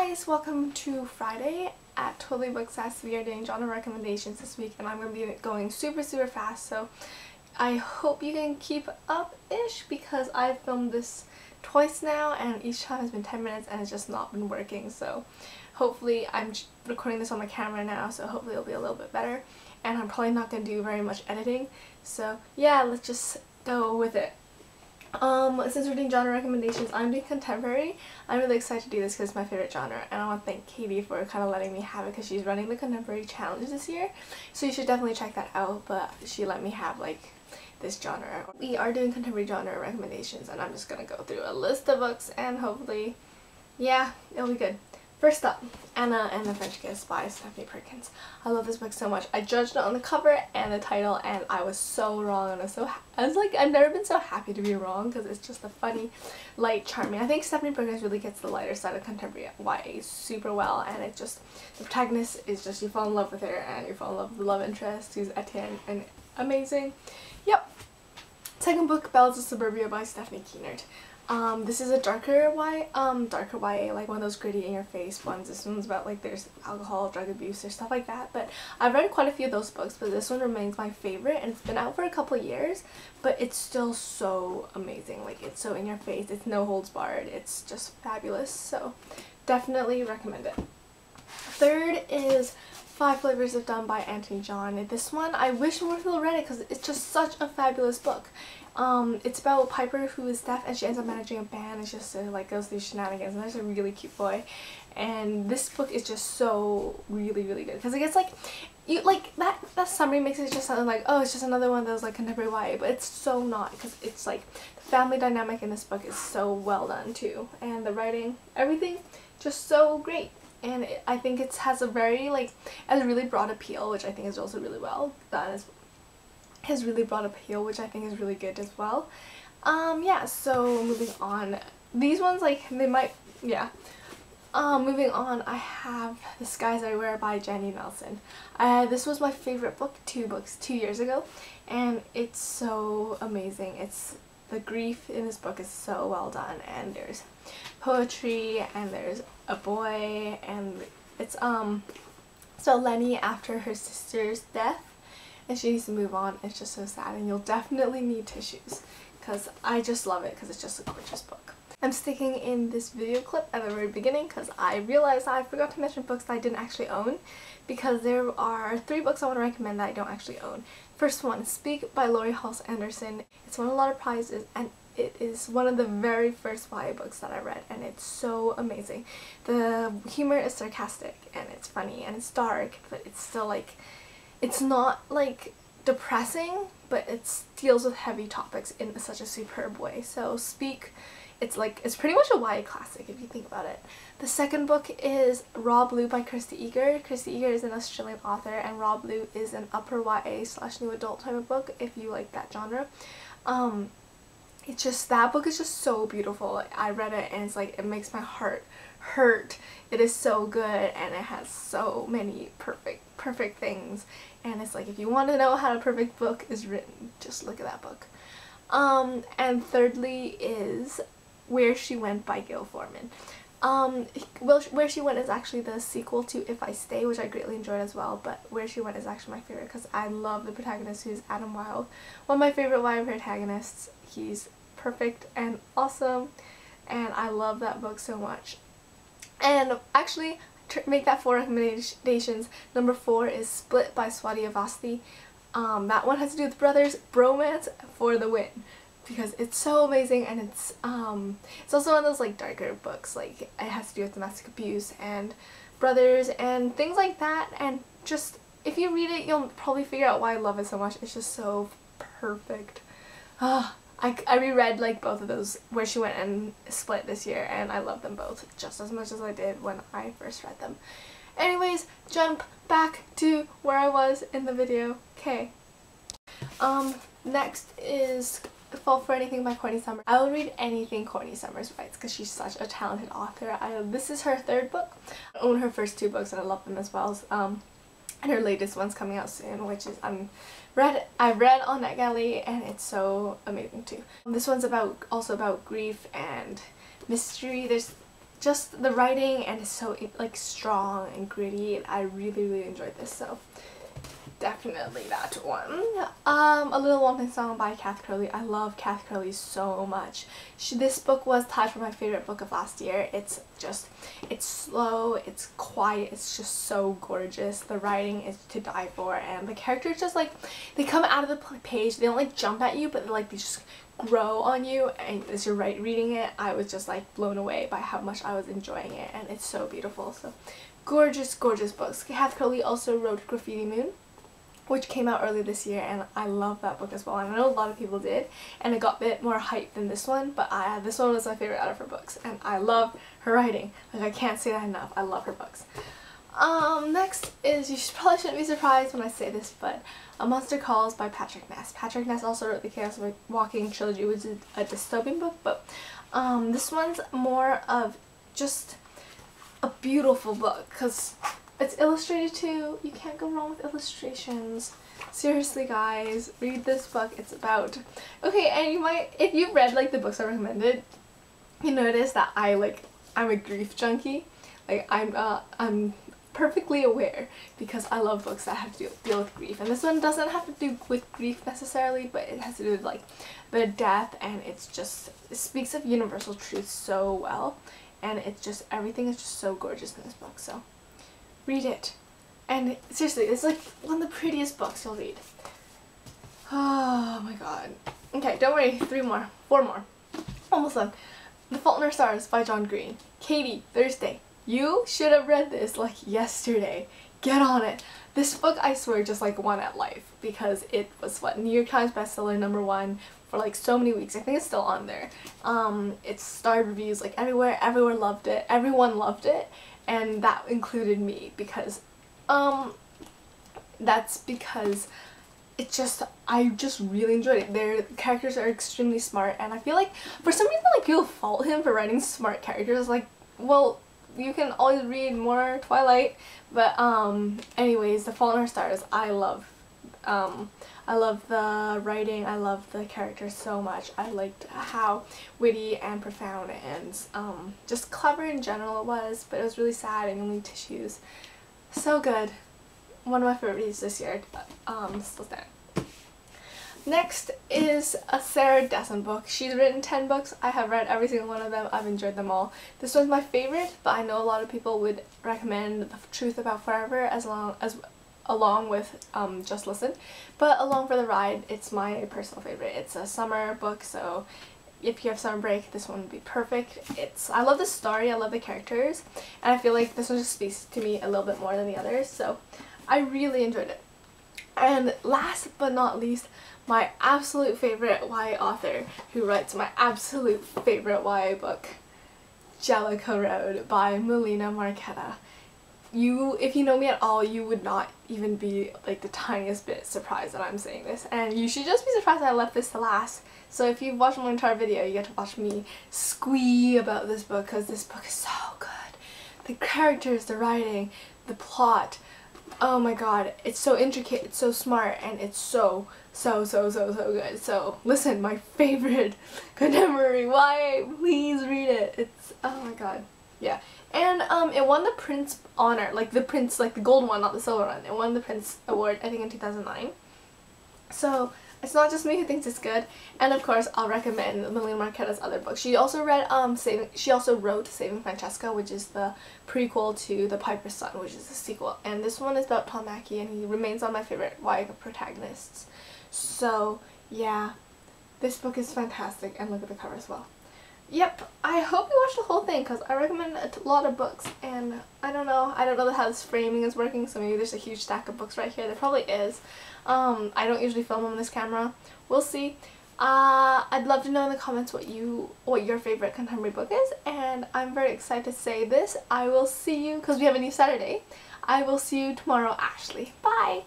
guys, welcome to Friday at TotallyBooksessed. We are doing genre recommendations this week and I'm going to be going super fast, so I hope you can keep up-ish because I've filmed this twice now and each time has been 10 minutes and it's just not been working, so hopefully I'm recording this on my camera now, so hopefully it'll be a little bit better, and I'm probably not going to do very much editing, so yeah, let's just go with it. Since we're doing genre recommendations, I'm doing contemporary. I'm really excited to do this because it's my favorite genre, and I want to thank Katie for kind of letting me have it because she's running the contemporary challenge this year, so you should definitely check that out, but she let me have like this genre. We are doing contemporary genre recommendations and I'm just gonna go through a list of books and hopefully, yeah, it'll be good. First up, Anna and the French Kiss by Stephanie Perkins. I love this book so much. I judged it on the cover and the title and I was so wrong, and I was like, I've never been so happy to be wrong because it's just a funny, light, charming. I think Stephanie Perkins really gets the lighter side of contemporary YA super well, and it just, the protagonist is just, you fall in love with her and you fall in love with the love interest who's Etienne, and amazing. Yep. Second book, Ballads of Suburbia by Stephanie Keenert. This is a darker YA, like one of those gritty in your face ones. This one's about like there's alcohol, drug abuse, or stuff like that, but I've read quite a few of those books, but this one remains my favorite, and it's been out for a couple years, but it's still so amazing. Like, it's so in your face, it's no holds barred, it's just fabulous, so definitely recommend it. Third is 5 Flavors of Dumb by Anthony John. This one, I wish more people read it because it's just such a fabulous book. It's about Piper, who is deaf, and she ends up managing a band and she just like goes through shenanigans, and there's a really cute boy, and this book is just so really good because it gets like, you like that summary makes it just sound like, oh, it's just another one of those like contemporary YA, but it's so not, because it's like the family dynamic in this book is so well done too, and the writing, everything just so great. And I think it has a very like, has a really broad appeal, which I think is also really well done. Has really broad appeal, which I think is really good as well. Yeah, so moving on. These ones, like, they might, yeah. Moving on, I have The Skies I Wear by Jenny Nelson. This was my favorite book, 2 years ago, and it's so amazing. The grief in this book is so well done, and there's poetry, and there's a boy, and it's so Lenny, after her sister's death, and she needs to move on. It's just so sad, and you'll definitely need tissues because I just love it because it's just a gorgeous book. I'm sticking in this video clip at the very beginning because I realized I forgot to mention books that I didn't actually own, because there are 3 books I want to recommend that I don't actually own. First one, Speak by Laurie Halse Anderson. It's won a lot of prizes and it is one of the very first YA books that I read, and it's so amazing. The humor is sarcastic and it's funny and it's dark, but it's still like, it's not like depressing, but it deals with heavy topics in such a superb way. So Speak, it's pretty much a YA classic if you think about it. The second book is Raw Blue by Kirsty Eager. Kirsty Eager is an Australian author, and Raw Blue is an upper YA / new adult type of book if you like that genre. It's just, that book is just so beautiful. I read it and it's like, it makes my heart hurt. It is so good, and it has so many perfect things, and it's like, if you want to know how a perfect book is written, just look at that book. And thirdly is Where She Went by Gail Forman. Where She Went is actually the sequel to If I Stay, which I greatly enjoyed as well, but Where She Went is actually my favorite because I love the protagonist, who's Adam Wilde, one of my favorite YA protagonists. He's perfect and awesome, and I love that book so much. And actually, make that 4 recommendations. Number 4 is Split by Swati Avasti. That one has to do with brothers, bromance for the win, because it's so amazing, and it's also one of those like darker books, like it has to do with domestic abuse and brothers and things like that, and just, if you read it, you'll probably figure out why I love it so much. It's just so perfect. I reread like both of those, Where She Went and Split, this year, and I love them both just as much as I did when I first read them. Anyways, jump back to where I was in the video. Okay. Next is Fall for Anything by Courtney Summers. I will read anything Courtney Summers writes because she's such a talented author. This is her 3rd book. I own her first 2 books and I love them as well. And her latest one's coming out soon, which is I read on NetGalley, and it's so amazing too. This one's also about grief and mystery. There's just the writing, and it's so like strong and gritty. I really enjoyed this, so definitely that one. A Little One Song by Kath Curley. I love Kath Curley so much. This book was tied for my favorite book of last year. It's slow, it's quiet, it's just so gorgeous. The writing is to die for, and the characters just like, they come out of the page, they don't like jump at you, but they just grow on you, and as you're reading it, I was just like blown away by how much I was enjoying it, and it's so beautiful. So gorgeous books. Kath Curley also wrote Graffiti Moon, which came out early this year, and I love that book as well. And I know a lot of people did, and it got a bit more hype than this one, but this one was my favorite out of her books, and I love her writing. Like, I can't say that enough. I love her books. Next is, you probably shouldn't be surprised when I say this, but A Monster Calls by Patrick Ness. Patrick Ness also wrote the Chaos Walking trilogy, which is a dystopian book, but this one's more of just a beautiful book, because it's illustrated too. You can't go wrong with illustrations. Seriously guys, read this book. It's about, okay, and you might, if you've read like the books I recommended, you notice that I'm a grief junkie. Like, I'm perfectly aware, because I love books that have to deal with grief, and this one doesn't have to do with grief necessarily, but it has to do with like the death, and it speaks of universal truths so well, and it's just, everything is just so gorgeous in this book. So read it. And seriously, it's like one of the prettiest books you'll read. Oh my god. Okay, don't worry, 4 more. Almost done. The Fault in Our Stars by John Green. Katie, Thursday. You should have read this like yesterday. Get on it. This book, I swear, just like won at life, because it was what, New York Times bestseller #1 for like so many weeks. I think it's still on there. It's starred reviews like everywhere. Everyone loved it. And that included me, because that's because I just really enjoyed it. Their characters are extremely smart, and I feel like for some reason like people fault him for writing smart characters. Like, well, you can always read more Twilight, but anyways, The Fault in Our Stars, I love the writing, I love the characters so much. I liked how witty and profound and just clever in general it was, but it was really sad and only tissues. So good. One of my favorite reads this year. Still stand. Next is a Sarah Dessen book. She's written 10 books. I have read every single one of them. I've enjoyed them all. This one's my favorite, but I know a lot of people would recommend The Truth About Forever along with Just Listen. But Along for the Ride, it's my personal favorite. It's a summer book, so if you have summer break, this one would be perfect. I love the story, I love the characters, and I feel like this one just speaks to me a little bit more than the others, so I really enjoyed it. And last but not least, my absolute favorite YA author who writes my absolute favorite YA book, Jellicoe Road by Melina Marchetta. If you know me at all, you would not even be like the tiniest bit surprised that I'm saying this, and you should just be surprised that I left this to last. So if you've watched my entire video, you get to watch me squee about this book, because this book is so good. The characters, the writing, the plot, oh my god, it's so intricate, it's so smart, and it's so good. So listen, my favorite contemporary YA, please read it. It's, oh my god, yeah. And it won the Prince honor, like the Prince, like the gold one, not the silver one. It won the Prince award, I think, in 2009. So it's not just me who thinks it's good. And of course, I'll recommend Melina Marchetta's other books. She also wrote Saving Francesca, which is the prequel to The Piper's Son, which is the sequel. And this one is about Tom Mackey, and he remains one of my favorite YA protagonists. So yeah, this book is fantastic, and look at the cover as well. Yep, I hope you watched the whole thing, because I recommend a lot of books, and I don't know how this framing is working, so maybe there's a huge stack of books right here. There probably is. I don't usually film on this camera. We'll see. I'd love to know in the comments what your favorite contemporary book is, and I'm very excited to say this. I will see you, because we have a new Saturday. I will see you tomorrow, Ashley. Bye!